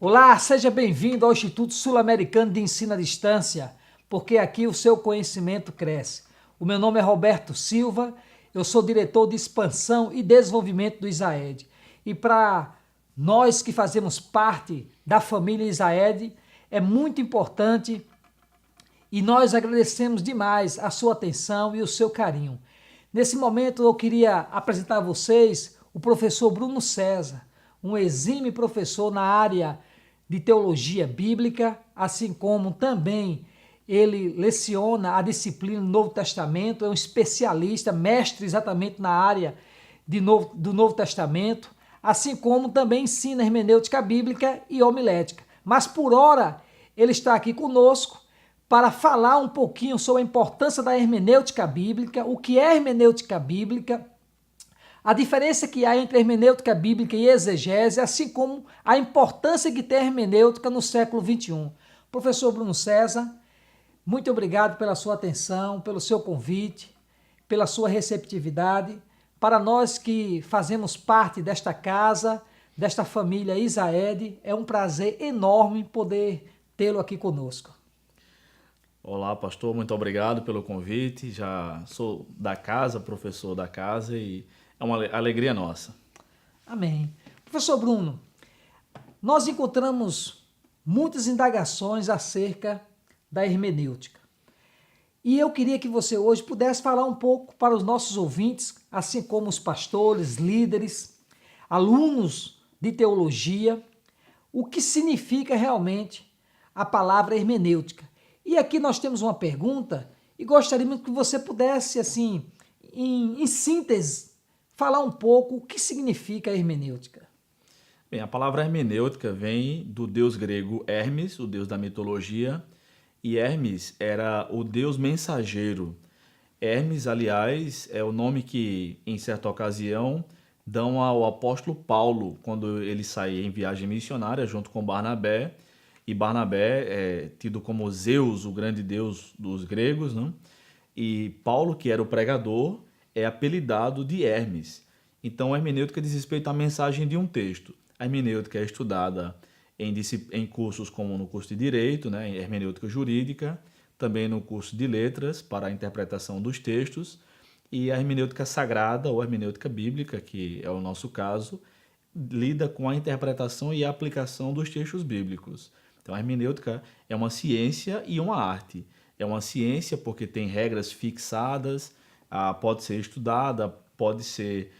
Olá, seja bem-vindo ao Instituto Sul-Americano de Ensino à Distância, porque aqui o seu conhecimento cresce. O meu nome é Roberto Silva, eu sou diretor de expansão e desenvolvimento do ISAED. E para nós que fazemos parte da família ISAED, é muito importante e nós agradecemos demais a sua atenção e o seu carinho. Nesse momento eu queria apresentar a vocês o professor Bruno César, um exímio professor na área de teologia bíblica, assim como também ele leciona a disciplina do Novo Testamento, é um especialista, mestre exatamente na área do Novo Testamento, assim como também ensina hermenêutica bíblica e homilética. Mas por hora ele está aqui conosco para falar um pouquinho sobre a importância da hermenêutica bíblica, o que é hermenêutica bíblica, a diferença que há entre hermenêutica bíblica e exegese, assim como a importância que tem a hermenêutica no século XXI. Professor Bruno César, muito obrigado pela sua atenção, pelo seu convite, pela sua receptividade. Para nós que fazemos parte desta casa, desta família ISAED, é um prazer enorme poder tê-lo aqui conosco. Olá, pastor, muito obrigado pelo convite. Já sou da casa, professor da casa e é uma alegria nossa. Amém. Professor Bruno, nós encontramos muitas indagações acerca da hermenêutica. E eu queria que você hoje pudesse falar um pouco para os nossos ouvintes, assim como os pastores, líderes, alunos de teologia, o que significa realmente a palavra hermenêutica. E aqui nós temos uma pergunta e gostaríamos que você pudesse, assim, em síntese, falar um pouco o que significa a hermenêutica. Bem, a palavra hermenêutica vem do deus grego Hermes, o deus da mitologia, e Hermes era o deus mensageiro. Hermes, aliás, é o nome que, em certa ocasião, dão ao apóstolo Paulo quando ele sai em viagem missionária junto com Barnabé. E Barnabé é tido como Zeus, o grande deus dos gregos, né? E Paulo, que era o pregador, é apelidado de Hermes. Então, a hermenêutica diz respeito à mensagem de um texto. A hermenêutica é estudada em cursos como no curso de Direito, né, em hermenêutica jurídica, também no curso de Letras, para a interpretação dos textos, e a hermenêutica sagrada, ou hermenêutica bíblica, que é o nosso caso, lida com a interpretação e a aplicação dos textos bíblicos. Então, a hermenêutica é uma ciência e uma arte. É uma ciência porque tem regras fixadas, pode ser estudada, pode ser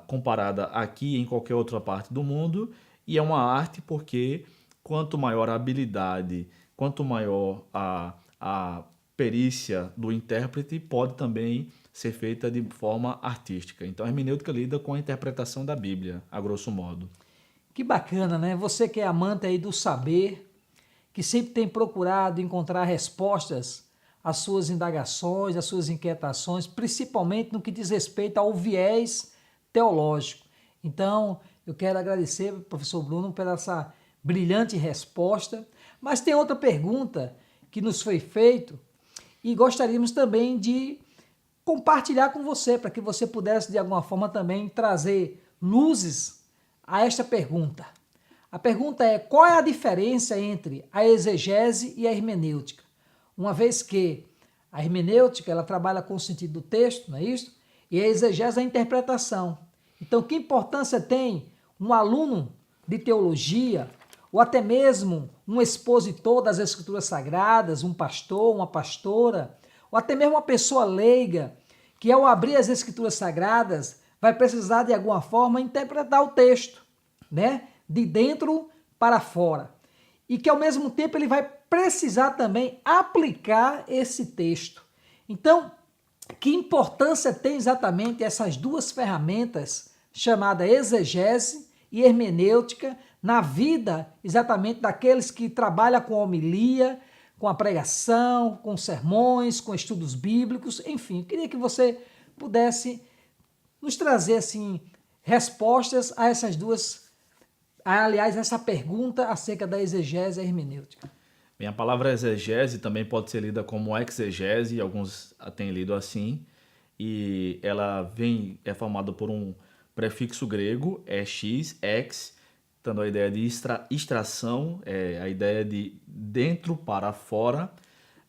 comparada aqui e em qualquer outra parte do mundo, e é uma arte porque quanto maior a habilidade, quanto maior a perícia do intérprete, pode também ser feita de forma artística. Então, a hermenêutica lida com a interpretação da Bíblia, a grosso modo. Que bacana, né? Você que é amante aí do saber, que sempre tem procurado encontrar respostas às suas indagações, às suas inquietações, principalmente no que diz respeito ao viés teológico. Então, eu quero agradecer ao professor Bruno por essa brilhante resposta. Mas tem outra pergunta que nos foi feita e gostaríamos também de compartilhar com você, para que você pudesse de alguma forma também trazer luzes a esta pergunta. A pergunta é: qual é a diferença entre a exegese e a hermenêutica? Uma vez que a hermenêutica ela trabalha com o sentido do texto, não é isso? E a exegese é a interpretação. Então, que importância tem um aluno de teologia, ou até mesmo um expositor das Escrituras Sagradas, um pastor, uma pastora, ou até mesmo uma pessoa leiga, que ao abrir as Escrituras Sagradas vai precisar de alguma forma interpretar o texto, né? De dentro para fora. E que ao mesmo tempo ele vai precisar também aplicar esse texto. Então, que importância tem exatamente essas duas ferramentas, chamada exegese e hermenêutica, na vida exatamente daqueles que trabalham com a homilia, com a pregação, com sermões, com estudos bíblicos, enfim, eu queria que você pudesse nos trazer assim respostas a essas duas, aliás, essa pergunta acerca da exegese e hermenêutica. Bem, a palavra exegese também pode ser lida como exegese, alguns a têm lido assim, e ela é formada por um prefixo grego, é x, ex, Dando a ideia de extração, a ideia de dentro para fora.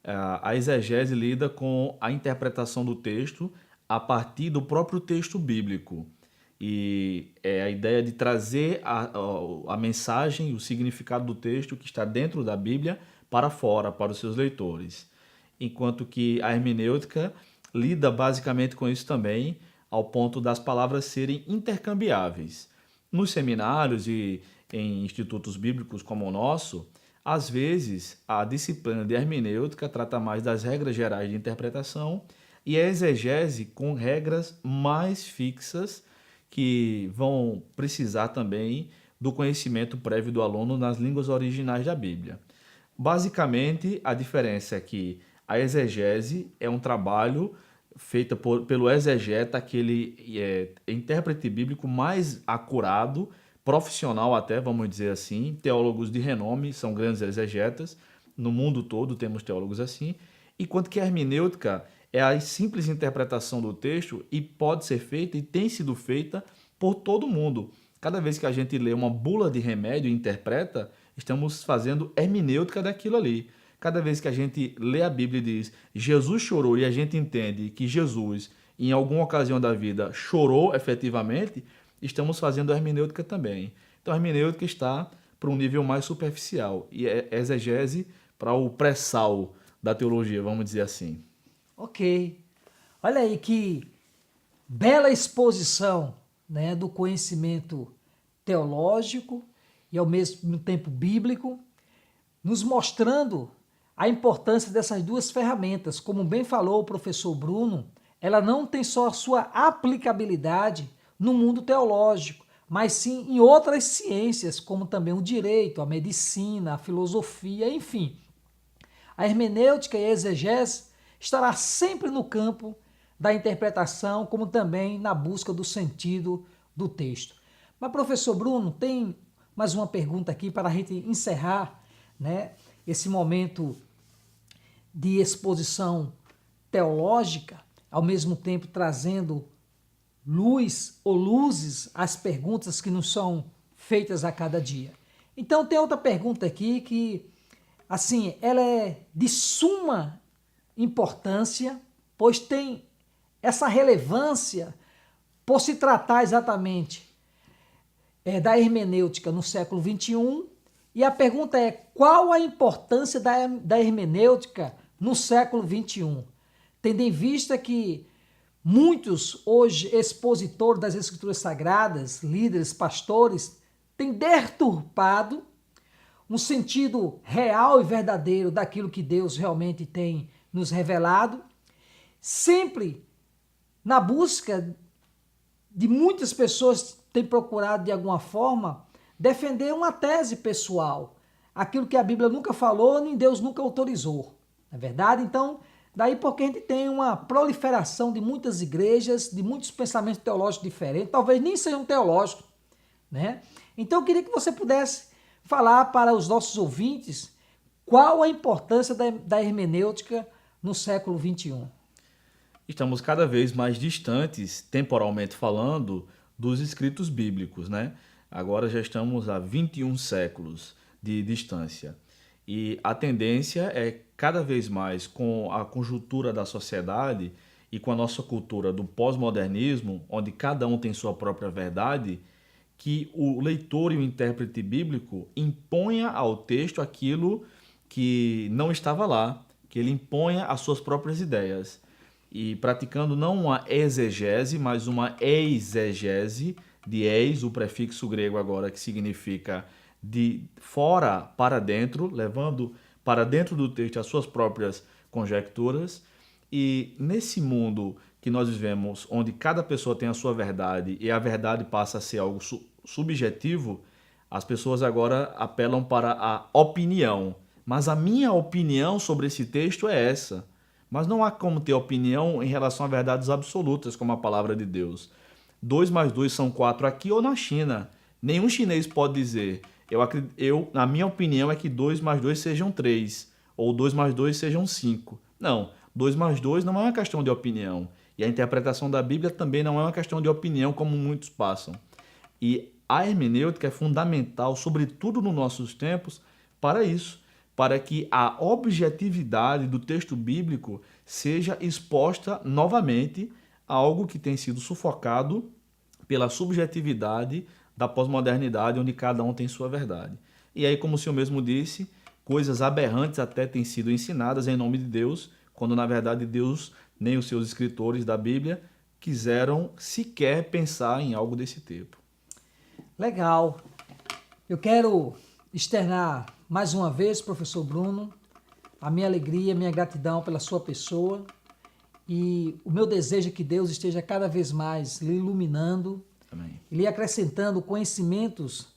A exegese lida com a interpretação do texto a partir do próprio texto bíblico. E é a ideia de trazer a mensagem, o significado do texto que está dentro da Bíblia para fora, para os seus leitores. Enquanto que a hermenêutica lida basicamente com isso também, ao ponto das palavras serem intercambiáveis. Nos seminários e em institutos bíblicos como o nosso, às vezes a disciplina de hermenêutica trata mais das regras gerais de interpretação e a exegese com regras mais fixas que vão precisar também do conhecimento prévio do aluno nas línguas originais da Bíblia. Basicamente, a diferença é que a exegese é um trabalho feito pelo exegeta, aquele intérprete bíblico mais acurado, profissional até, vamos dizer assim. Teólogos de renome são grandes exegetas, no mundo todo temos teólogos assim, enquanto que a hermenêutica é a simples interpretação do texto e pode ser feita e tem sido feita por todo mundo. Cada vez que a gente lê uma bula de remédio e interpreta, estamos fazendo hermenêutica daquilo ali. Cada vez que a gente lê a Bíblia e diz Jesus chorou e a gente entende que Jesus, em alguma ocasião da vida, chorou efetivamente, estamos fazendo a hermenêutica também. Então a hermenêutica está para um nível mais superficial e é exegese para o pré-sal da teologia, vamos dizer assim. Ok. Olha aí que bela exposição, né, do conhecimento teológico e ao mesmo tempo bíblico, nos mostrando a importância dessas duas ferramentas. Como bem falou o professor Bruno, ela não tem só a sua aplicabilidade no mundo teológico, mas sim em outras ciências, como também o direito, a medicina, a filosofia, enfim. A hermenêutica e a exegese estará sempre no campo da interpretação, como também na busca do sentido do texto. Mas, professor Bruno, tem mais uma pergunta aqui para a gente encerrar, né, esse momento de exposição teológica, ao mesmo tempo trazendo luz ou luzes às perguntas que nos são feitas a cada dia. Então tem outra pergunta aqui que, assim, ela é de suma importância, pois tem essa relevância por se tratar exatamente da hermenêutica no século XXI. E a pergunta é: qual a importância da hermenêutica no século XXI? Tendo em vista que muitos, hoje, expositores das Escrituras Sagradas, líderes, pastores, têm deturpado um sentido real e verdadeiro daquilo que Deus realmente tem nos revelado, sempre na busca de muitas pessoas têm procurado, de alguma forma, defender uma tese pessoal, aquilo que a Bíblia nunca falou, nem Deus nunca autorizou. Não é verdade? Então, daí porque a gente tem uma proliferação de muitas igrejas, de muitos pensamentos teológicos diferentes, talvez nem sejam teológicos, né? Então eu queria que você pudesse falar para os nossos ouvintes qual a importância da hermenêutica no século XXI. Estamos cada vez mais distantes, temporalmente falando, dos escritos bíblicos, né? Agora já estamos a 21 séculos de distância. E a tendência é cada vez mais, com a conjuntura da sociedade e com a nossa cultura do pós-modernismo, onde cada um tem sua própria verdade, que o leitor e o intérprete bíblico imponha ao texto aquilo que não estava lá, que ele imponha as suas próprias ideias. E praticando não uma exegese, mas uma eisegese, de eis, o prefixo grego agora, que significa de fora para dentro, levando para dentro do texto as suas próprias conjecturas. E nesse mundo que nós vivemos, onde cada pessoa tem a sua verdade e a verdade passa a ser algo subjetivo, as pessoas agora apelam para a opinião. Mas a minha opinião sobre esse texto é essa. Mas não há como ter opinião em relação a verdades absolutas, como a palavra de Deus. 2 mais 2 são 4 aqui ou na China. Nenhum chinês pode dizer, na minha opinião é que 2 mais 2 sejam 3, ou 2 mais 2 sejam 5. Não, 2 mais 2 não é uma questão de opinião. E a interpretação da Bíblia também não é uma questão de opinião, como muitos passam. E a hermenêutica é fundamental, sobretudo nos nossos tempos, para isso, para que a objetividade do texto bíblico seja exposta novamente a algo que tem sido sufocado pela subjetividade da pós-modernidade, onde cada um tem sua verdade. E aí, como o senhor mesmo disse, coisas aberrantes até têm sido ensinadas em nome de Deus, quando na verdade Deus, nem os seus escritores da Bíblia, quiseram sequer pensar em algo desse tipo. Legal. Eu quero externar mais uma vez, professor Bruno, a minha alegria, a minha gratidão pela sua pessoa e o meu desejo é que Deus esteja cada vez mais lhe iluminando, Amém. lhe acrescentando conhecimentos,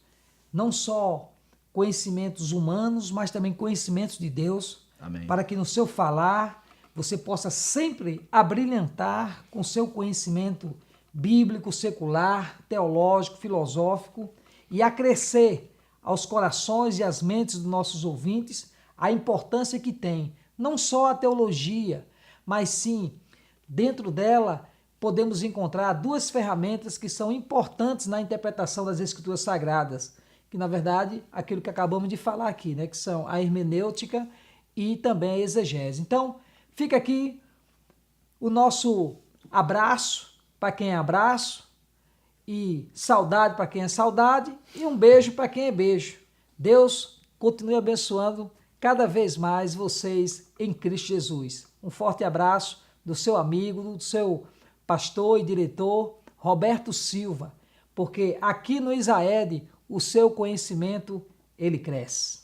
não só conhecimentos humanos, mas também conhecimentos de Deus, Amém. para que no seu falar você possa sempre abrilhantar com seu conhecimento bíblico, secular, teológico, filosófico e acrescer aos corações e às mentes dos nossos ouvintes a importância que tem não só a teologia, mas sim, dentro dela podemos encontrar duas ferramentas que são importantes na interpretação das Escrituras Sagradas, que na verdade aquilo que acabamos de falar aqui, né, que são a hermenêutica e também a exegese. Então, fica aqui o nosso abraço para quem é abraço, e saudade para quem é saudade, e um beijo para quem é beijo. Deus continue abençoando cada vez mais vocês em Cristo Jesus. Um forte abraço do seu amigo, do seu pastor e diretor, Roberto Silva, porque aqui no Isaed o seu conhecimento, ele cresce.